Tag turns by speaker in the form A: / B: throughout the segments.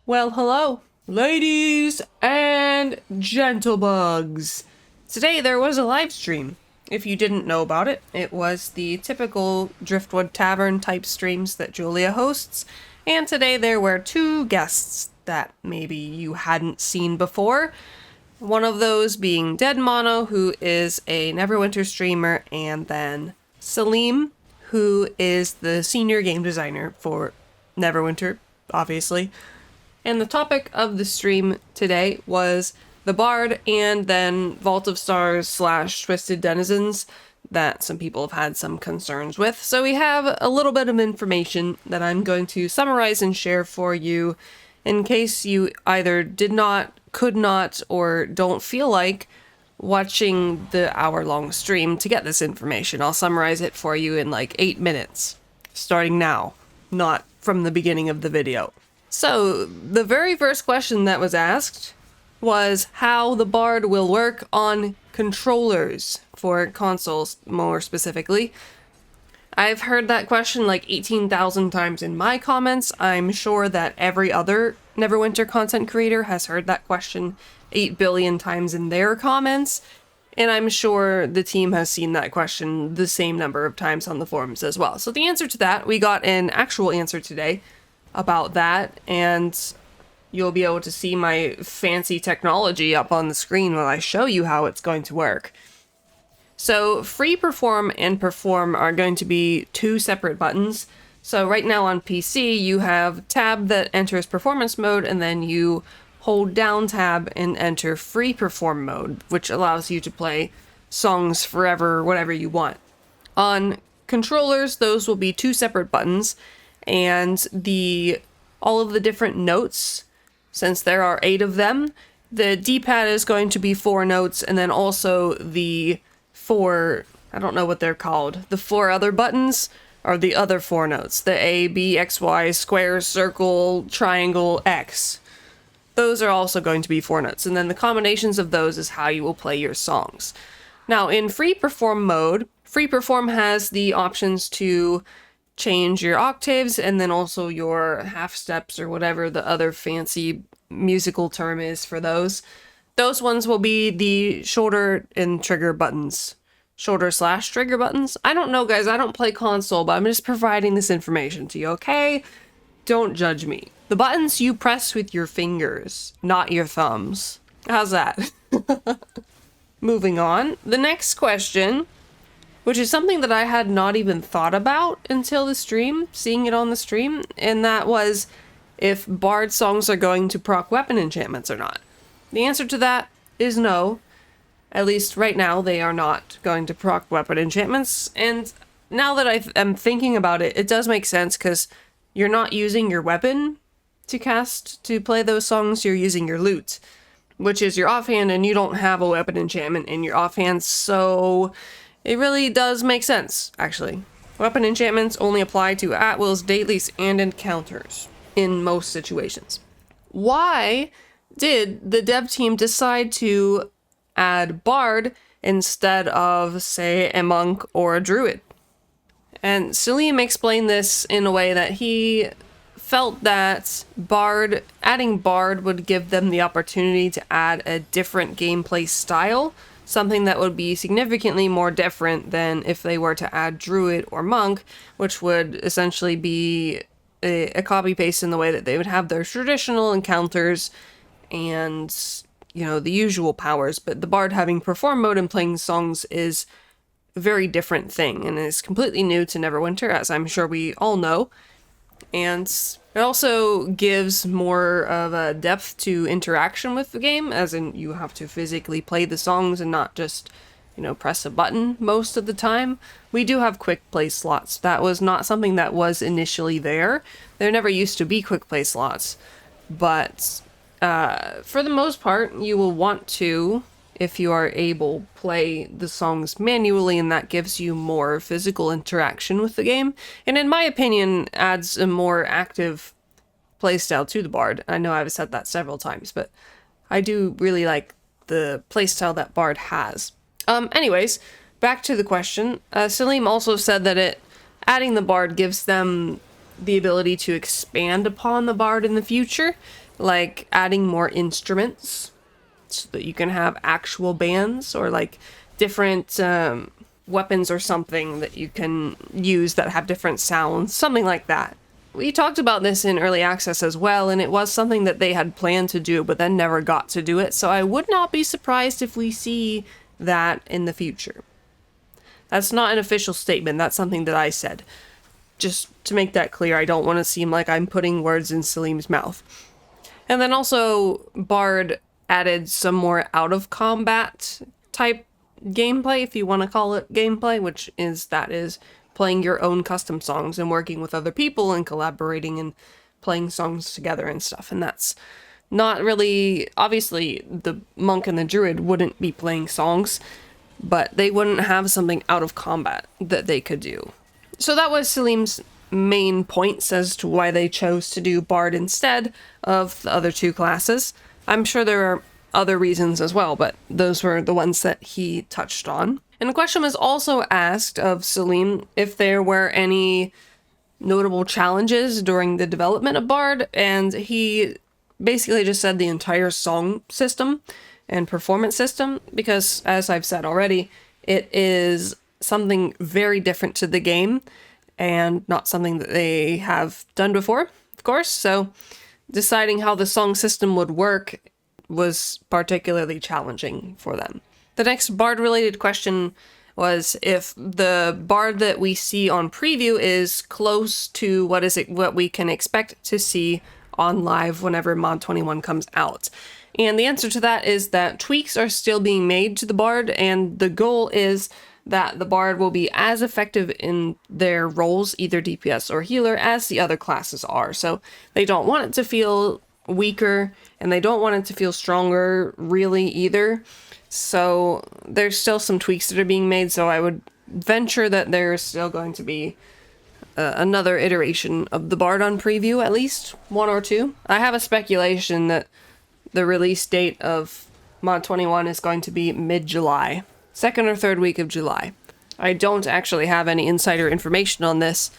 A: Well, hello, ladies and gentlebugs. Today there was a live stream. If you didn't know about it, it was the typical Driftwood Tavern type streams that Julia hosts, and today there were two guests that maybe you hadn't seen before. One of those being Deadmano, who is a Neverwinter streamer, and then Salim, who is the senior game designer for Neverwinter, obviously. And the topic of the stream today was the Bard and then Vault of Stars / Twisted Denizens that some people have had some concerns with. So we have a little bit of information that I'm going to summarize and share for you in case you either did not, could not, or don't feel like watching the hour-long stream to get this information. I'll summarize it for you in like 8 minutes, starting now, not from the beginning of the video. So, the very first question that was asked was how the Bard will work on controllers for consoles, more specifically. I've heard that question like 18,000 times in my comments. I'm sure that every other Neverwinter content creator has heard that question 8 billion times in their comments, and I'm sure the team has seen that question the same number of times on the forums as well. So the answer to that, we got an actual answer today about that, and you'll be able to see my fancy technology up on the screen when I show you how it's going to work. So free perform and perform are going to be two separate buttons. So right now on PC you have tab that enters performance mode, and then you hold down tab and enter free perform mode, which allows you to play songs forever, whatever you want. On controllers, those will be two separate buttons, and all of the different notes, since there are 8 of them, the D-pad is going to be 4 notes, and then also the 4, I don't know what they're called, the 4 other buttons are the other 4 notes, the A, B, X, Y, square, circle, triangle, X. Those are also going to be 4 notes, and then the combinations of those is how you will play your songs. Now, in free perform mode, free perform has the options to change your octaves and then also your half steps or whatever the other fancy musical term is for those. Those ones will be the shoulder and trigger buttons. Shoulder / trigger buttons. I don't know, guys. I don't play console, but I'm just providing this information to you, okay? Don't judge me. The buttons you press with your fingers, not your thumbs. How's that? Moving on. The next question, which is something that I had not even thought about until the stream, seeing it on the stream, and that was if Bard songs are going to proc weapon enchantments or not. The answer to that is no. At least right now, they are not going to proc weapon enchantments, and now that I am thinking about it, it does make sense, because you're not using your weapon to play those songs, you're using your loot, which is your offhand, and you don't have a weapon enchantment in your offhand, so it really does make sense, actually. Weapon enchantments only apply to at-wills, dailies, and encounters in most situations. Why did the dev team decide to add Bard instead of, say, a monk or a druid? And Salim explained this in a way that he felt that adding Bard would give them the opportunity to add a different gameplay style, something that would be significantly more different than if they were to add Druid or Monk, which would essentially be a copy-paste in the way that they would have their traditional encounters and, you know, the usual powers. But the Bard having perform mode and playing songs is a very different thing, and is completely new to Neverwinter, as I'm sure we all know. And it also gives more of a depth to interaction with the game, as in you have to physically play the songs and not just, you know, press a button most of the time. We do have quick play slots. That was not something that was initially there. There never used to be quick play slots. But for the most part, you will want to, if you are able, play the songs manually, and that gives you more physical interaction with the game, and in my opinion adds a more active playstyle to the Bard. I know I've said that several times, but I do really like the playstyle that Bard has. Anyways, back to the question. Salim also said that adding the Bard gives them the ability to expand upon the Bard in the future, like adding more instruments so that you can have actual bands, or like different weapons or something that you can use that have different sounds, something like that. We talked about this in early access as well, and it was something that they had planned to do but then never got to do it, so I would not be surprised if we see that in the future. That's not an official statement, that's something that I said. Just to make that clear, I don't want to seem like I'm putting words in Salim's mouth. And then also, Bard added some more out-of-combat type gameplay, if you want to call it gameplay, that is playing your own custom songs and working with other people and collaborating and playing songs together and stuff. And that's not really, obviously the monk and the druid wouldn't be playing songs, but they wouldn't have something out of combat that they could do. So that was Salim's main points as to why they chose to do Bard instead of the other two classes. I'm sure there are other reasons as well, but those were the ones that he touched on. And the question was also asked of Salim if there were any notable challenges during the development of Bard, and he basically just said the entire song system and performance system, because as I've said already, it is something very different to the game and not something that they have done before, of course. So deciding how the song system would work was particularly challenging for them. The next Bard-related question was if the Bard that we see on preview is close to what we can expect to see on live whenever Mod 21 comes out. And the answer to that is that tweaks are still being made to the Bard, and the goal is that the Bard will be as effective in their roles, either DPS or healer, as the other classes are. So they don't want it to feel weaker, and they don't want it to feel stronger, really, either. So there's still some tweaks that are being made, so I would venture that there's still going to be another iteration of the Bard on preview, at least one or two. I have a speculation that the release date of Mod 21 is going to be mid-July, second or third week of July. I don't actually have any insider information on this,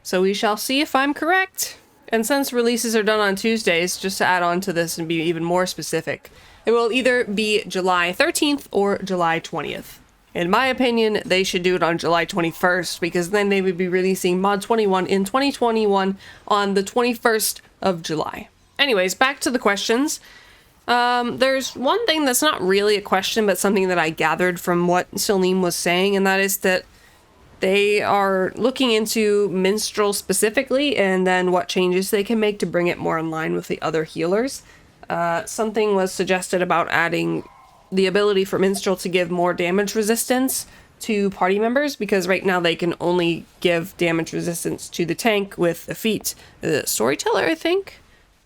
A: so we shall see if I'm correct. And since releases are done on Tuesdays, just to add on to this and be even more specific, it will either be July 13th or July 20th. In my opinion, they should do it on July 21st, because then they would be releasing Mod 21 in 2021 on the 21st of July. Anyways, back to the questions. There's one thing that's not really a question, but something that I gathered from what Salim was saying, and that is that they are looking into Minstrel specifically, and then what changes they can make to bring it more in line with the other healers. Something was suggested about adding the ability for Minstrel to give more damage resistance to party members, because right now they can only give damage resistance to the tank with a feat. The Storyteller, I think,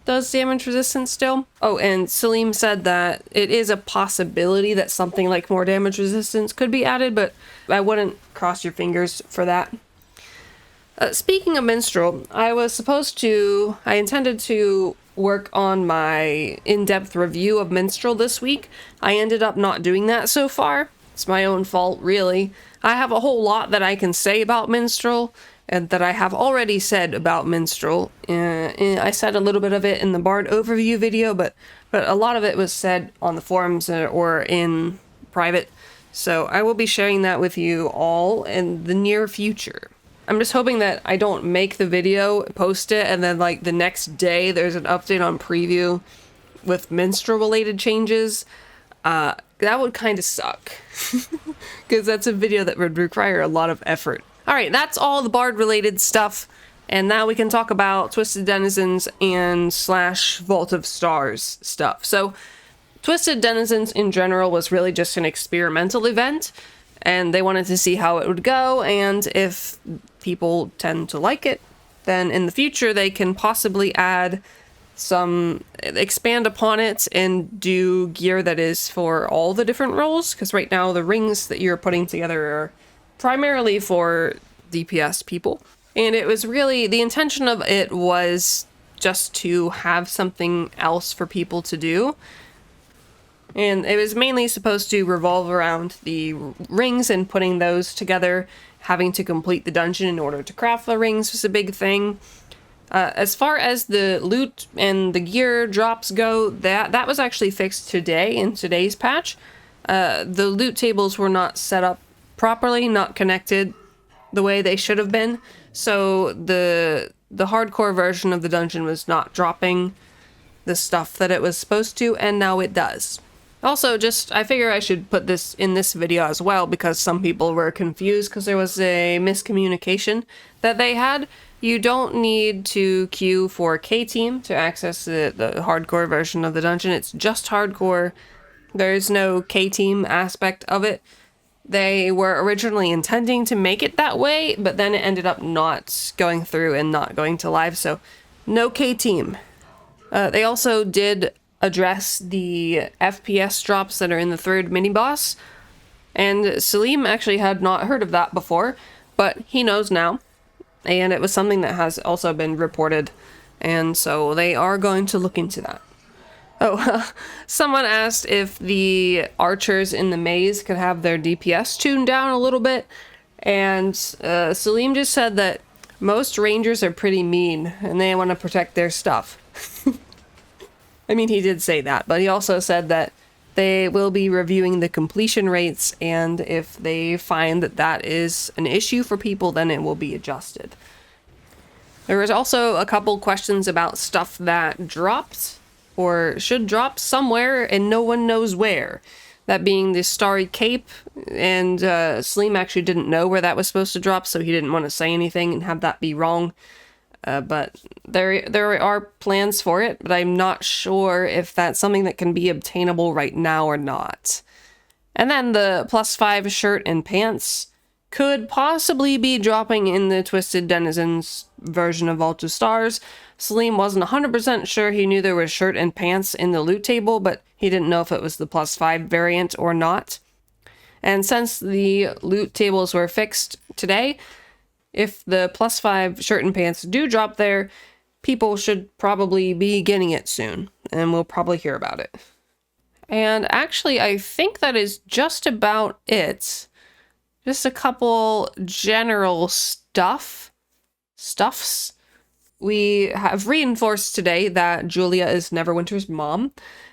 A: does damage resistance still. Oh, and Salim said that it is a possibility that something like more damage resistance could be added, but I wouldn't cross your fingers for that. Speaking of Minstrel, I intended to work on my in-depth review of Minstrel this week. I ended up not doing that so far. It's my own fault, really. I have a whole lot that I can say about Minstrel, and that I have already said about Minstrel. I said a little bit of it in the Bard overview video, but a lot of it was said on the forums or in private. So I will be sharing that with you all in the near future. I'm just hoping that I don't make the video, post it, and then like the next day there's an update on preview with Minstrel related changes. That would kind of suck, because that's a video that would require a lot of effort. Alright, that's all the Bard related stuff, and now we can talk about Twisted Denizens and / Vault of Stars stuff. So, Twisted Denizens in general was really just an experimental event, and they wanted to see how it would go, and if people tend to like it, then in the future they can possibly expand upon it and do gear that is for all the different roles, because right now the rings that you're putting together are primarily for DPS people. And it was really, the intention of it was just to have something else for people to do. And it was mainly supposed to revolve around the rings and putting those together. Having to complete the dungeon in order to craft the rings was a big thing. As far as the loot and the gear drops go, that was actually fixed today in today's patch. The loot tables were not set up properly, not connected the way they should have been. So the hardcore version of the dungeon was not dropping the stuff that it was supposed to, and now it does. Also, I figure I should put this in this video as well, because some people were confused because there was a miscommunication that they had. You don't need to queue for K-Team to access the hardcore version of the dungeon. It's just hardcore. There's no K-Team aspect of it. They were originally intending to make it that way, but then it ended up not going through and not going to live, so no K-Team. They also did address the FPS drops that are in the third mini-boss, and Salim actually had not heard of that before, but he knows now, and it was something that has also been reported, and so they are going to look into that. Oh, someone asked if the archers in the maze could have their DPS tuned down a little bit, and Salim just said that most rangers are pretty mean, and they want to protect their stuff. I mean, he did say that, but he also said that they will be reviewing the completion rates, and if they find that that is an issue for people, then it will be adjusted. There was also a couple questions about stuff that dropped, or should drop somewhere, and no one knows where. That being the Starry Cape, and Salim actually didn't know where that was supposed to drop, so he didn't want to say anything and have that be wrong. But there are plans for it, but I'm not sure if that's something that can be obtainable right now or not. And then the +5 shirt and pants could possibly be dropping in the Twisted Denizens version of Vault of Stars. Salim wasn't 100% sure. He knew there was shirt and pants in the loot table, but he didn't know if it was the +5 variant or not. And since the loot tables were fixed today, if the +5 shirt and pants do drop there, people should probably be getting it soon, and we'll probably hear about it. And actually, I think that is just about it. Just a couple general stuffs. We have reinforced today that Julia is Neverwinter's mom,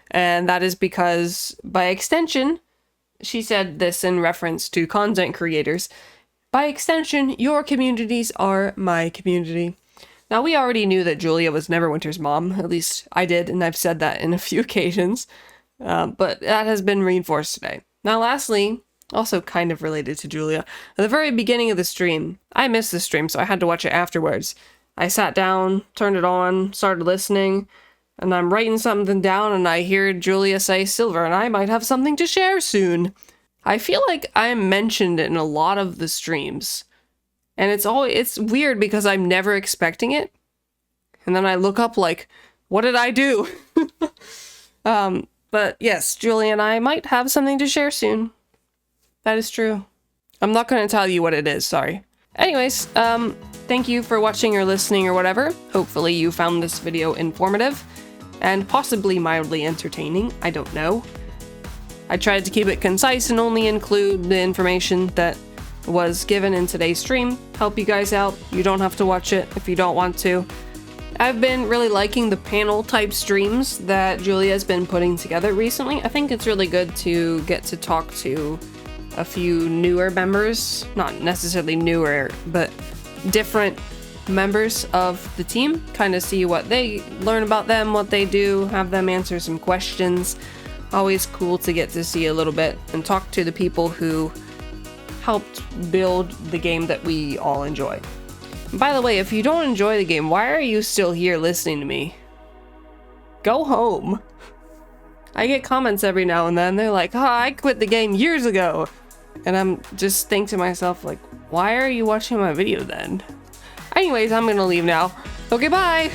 A: and that is because, by extension, she said this in reference to content creators, by extension, your communities are my community. Now, we already knew that Julia was Neverwinter's mom, at least I did, and I've said that in a few occasions, but that has been reinforced today. Now, lastly, also kind of related to Julia, at the very beginning of the stream, I missed the stream, so I had to watch it afterwards. I sat down, turned it on, started listening, and I'm writing something down, and I hear Julia say, "Silver, and I might have something to share soon." I feel like I'm mentioned in a lot of the streams, and it's weird because I'm never expecting it, and then I look up like, what did I do? But yes, Julia and I might have something to share soon. That is true. I'm not going to tell you what it is, sorry. Anyways, thank you for watching or listening or whatever. Hopefully you found this video informative, and possibly mildly entertaining, I don't know. I tried to keep it concise and only include the information that was given in today's stream. Help you guys out. You don't have to watch it if you don't want to. I've been really liking the panel type streams that Julia's been putting together recently. I think it's really good to get to talk to a few newer members, not necessarily newer, but different members of the team, kind of see what they learn about them, what they do, have them answer some questions. Always cool to get to see a little bit and talk to the people who helped build the game that we all enjoy. And by the way, if you don't enjoy the game, why are you still here listening to me? Go home. I get comments every now and then, they're like, I quit the game years ago. And I'm just think to myself, like, why are you watching my video then? Anyways, I'm gonna leave now. Okay, bye!